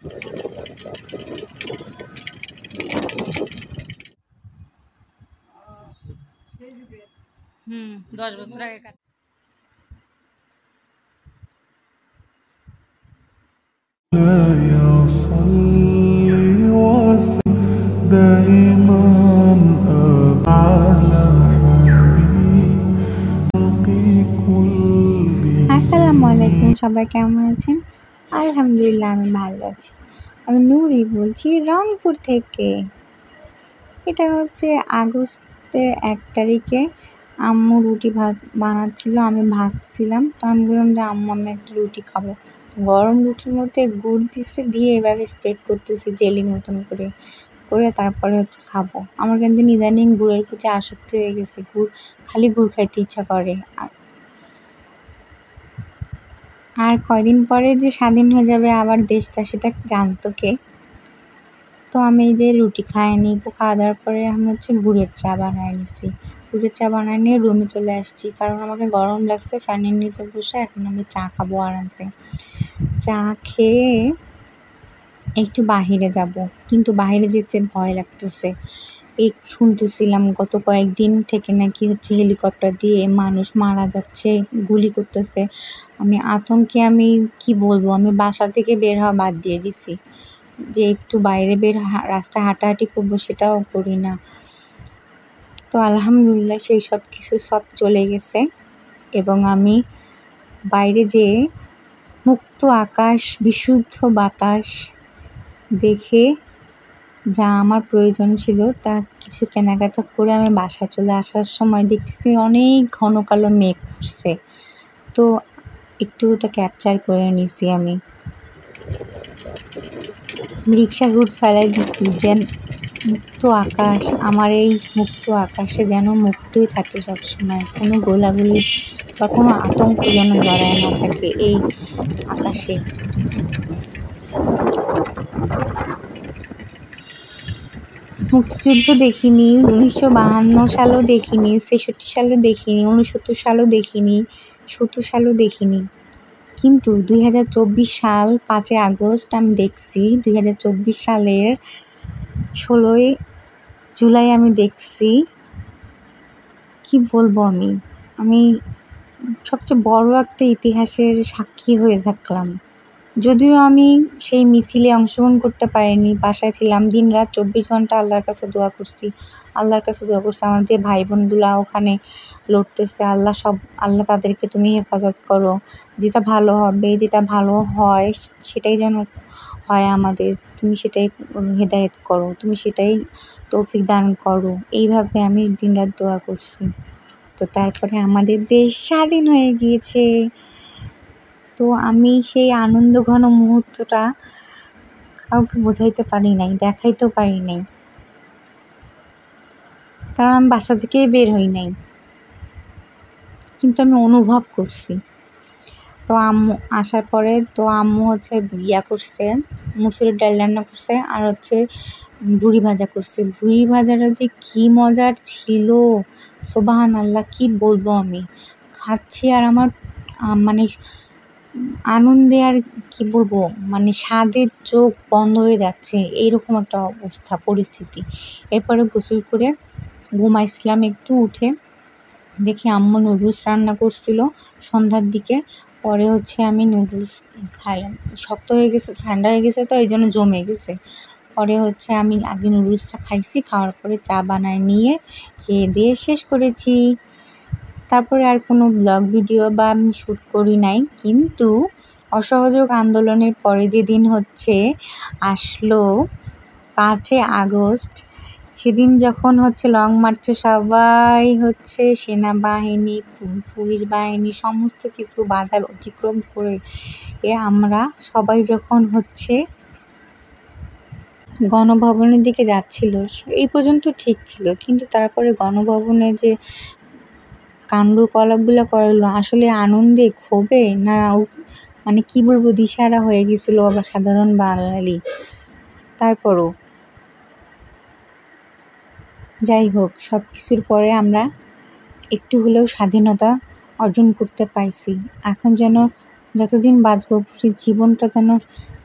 10 বছর আগে دائما على আসসালামু আলাইকুম, সবাই কেমন আছেন? আলহামদুলিল্লাহ আমি ভালো আছি। আমি নূরি বলছি রংপুর থেকে। এটা হচ্ছে আগস্টের 1 তারিখে আম্মু রুটি বানাচ্ছিল, আমি ভাজছিলাম। তো আমি বললাম যে আম্মু আমি একটা রুটি খাবো। গরম রুটির মধ্যে গুড় দিয়ে এভাবে স্প্রেড করতেছি জেলির মতন করে তারপরে হচ্ছে খাবো। আমার কিন্তু ইদানিং গুড়ের প্রতি আসক্তি হয়ে গেছে, খালি গুড় খাইতে ইচ্ছা করে। আর কয়দিন পরে যে স্বাধীন হয়ে যাবে আবার দেশটা, সেটা জানতো কে? তো আমি এই যে রুটি খাওয়া দাওয়ার পরে আমি হচ্ছে গুড়ের চা বানায় নিছি। গুড়ের চা বানায় নিয়ে রুমে চলে আসছি, কারণ আমাকে গরম লাগছে। ফ্যানের নিচে বসে এখন আমি চা খাবো আরামসে। চা খেয়ে একটু বাহিরে যাব, কিন্তু বাহিরে যেতে ভয় লাগতেছে। এই শুনতেছিলাম গত কয়েকদিন থেকে নাকি হচ্ছে হেলিকপ্টার দিয়ে মানুষ মারা যাচ্ছে, গুলি করতেছে। আমি আতঙ্কে আমি কি বলবো, আমি বাসা থেকে বের হওয়া বাদ দিয়ে দিছি। যে একটু বাইরে রাস্তায় হাঁটাহাঁটি করবো সেটাও করি না। তো আলহামদুলিল্লাহ সেই সব কিছু সব চলে গেছে, এবং আমি বাইরে যেয়ে মুক্ত আকাশ, বিশুদ্ধ বাতাস দেখে যা আমার প্রয়োজন ছিল তা কিছু কেনাকাটা করে আমি বাসায় চলে আসার সময় দেখতেছি অনেক ঘন কালো মেঘ উঠছে। তো একটু ওটা ক্যাপচার করে নিছি আমি। রিক্সার রুট ফেলাই দিছি, যেন মুক্ত আকাশ, আমার এই মুক্ত আকাশে যেন মুক্তই থাকে সবসময়, কোনো গোলাগুলি বা কোনো আতঙ্ক যেন জড়ায় না থাকে এই আকাশে। মুক্তিযুদ্ধ দেখিনি, 1952 সালও দেখিনি, 66 সালও দেখিনি, 69 সালও দেখিনি, 70 সালও দেখিনি, কিন্তু 2024 সাল 5 আগস্ট আমি দেখছি। 2024 সালের 16 জুলাই আমি দেখছি। কি বলবো, আমি সবচেয়ে বড় একটা ইতিহাসের সাক্ষী হয়ে থাকলাম। যদিও আমি সেই মিছিলে অংশগ্রহণ করতে পারিনি, বাসায় ছিলাম। দিনরাত 24 ঘন্টা আল্লাহর কাছে দোয়া করছি আমার যে ভাই বোনগুলা ওখানে লড়তেছে, আল্লাহ তাদেরকে তুমি হেফাজত করো। যেটা ভালো হবে, যেটা ভালো হয় সেটাই যেন হয় আমাদের, তুমি সেটাই হেদায়েত করো, তুমি সেটাই তৌফিক দান করো। এইভাবে আমি দিনরাত দোয়া করছি। তো তারপরে আমাদের দেশ স্বাধীন হয়ে গিয়েছে। তো আমি সেই আনন্দ ঘন মুহূর্তটা কাউকে বোঝাইতে পারি নাই, দেখাইতেও পারি নাই, কারণ আমি বাসা থেকে বের হই নাই, কিন্তু আমি অনুভব করছি। তো আম্মু আসার পরে আম্মু হচ্ছে করছে, মুসুরির ডাল রান্না করছে, আর হচ্ছে ভুড়ি ভাজা করছে। ভুড়ি ভাজাটা যে কি মজার ছিল, সুবহানাল্লাহ, কি বলবো। আমি খাচ্ছি আর আমার মানে আনন্দে আর কি বলবো, স্বাদের চোখ বন্ধ হয়ে যাচ্ছে, এইরকম একটা পরিস্থিতি। এরপরে গোসল করে ঘুমাইছিলাম একটু, উঠে দেখি আম্মু নুডলস রান্না করছিল সন্ধ্যার দিকে। পরে হচ্ছে আমি নুডলস খাইলাম, শক্ত হয়ে গেছে, ঠান্ডা হয়ে গেছে, তো এই জন্য জমে গেছে। পরে হচ্ছে আমি আগে নুডলসটা খাইছি, খাওয়ার পরে চা বানায় নিয়ে খেয়ে দিয়ে শেষ করেছি। তারপরে আর কোনো ব্লগ ভিডিও বা আমি শ্যুট করি নাই। কিন্তু অসহযোগ আন্দোলনের পরে যেদিন হচ্ছে আসলো 5 আগস্ট, সেদিন যখন হচ্ছে লং মার্চে সবাই হচ্ছে সেনাবাহিনী, পুলিশ বাহিনী সমস্ত কিছু বাধা অতিক্রম করে আমরা সবাই যখন হচ্ছে গণভবনের দিকে যাচ্ছিল, এই পর্যন্ত ঠিক ছিল, কিন্তু তারপরে গণভবনে যে কাণ্ডকলাপগুলো করলো, আসলে আনন্দে, ক্ষোভে, না কি বলবো, দিশাহারা হয়ে গেছিল সাধারণ বাঙালি। তারপরও যাই হোক, সব কিছুর পরে আমরা একটু হলেও স্বাধীনতা অর্জন করতে পাইছি। এখন যেন যতদিন বাঁচব জীবনটা যেন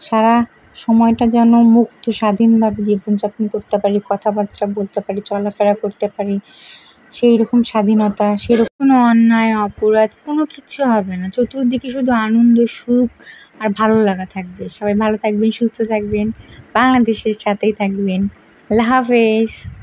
সারা সময়টা যেন মুক্ত স্বাধীনভাবে জীবনযাপন করতে পারি, কথাবার্তা বলতে পারি, চলাফেরা করতে পারি, সেই রকম স্বাধীনতা, সেরকম কোনো অন্যায় অপরাধ কোনো কিছু হবে না। চতুর্দিকে শুধু আনন্দ, সুখ আর ভালো লাগা থাকবে। সবাই ভালো থাকবেন, সুস্থ থাকবেন, বাংলাদেশের সাথেই থাকবেন। আল্লাহ হাফেজ।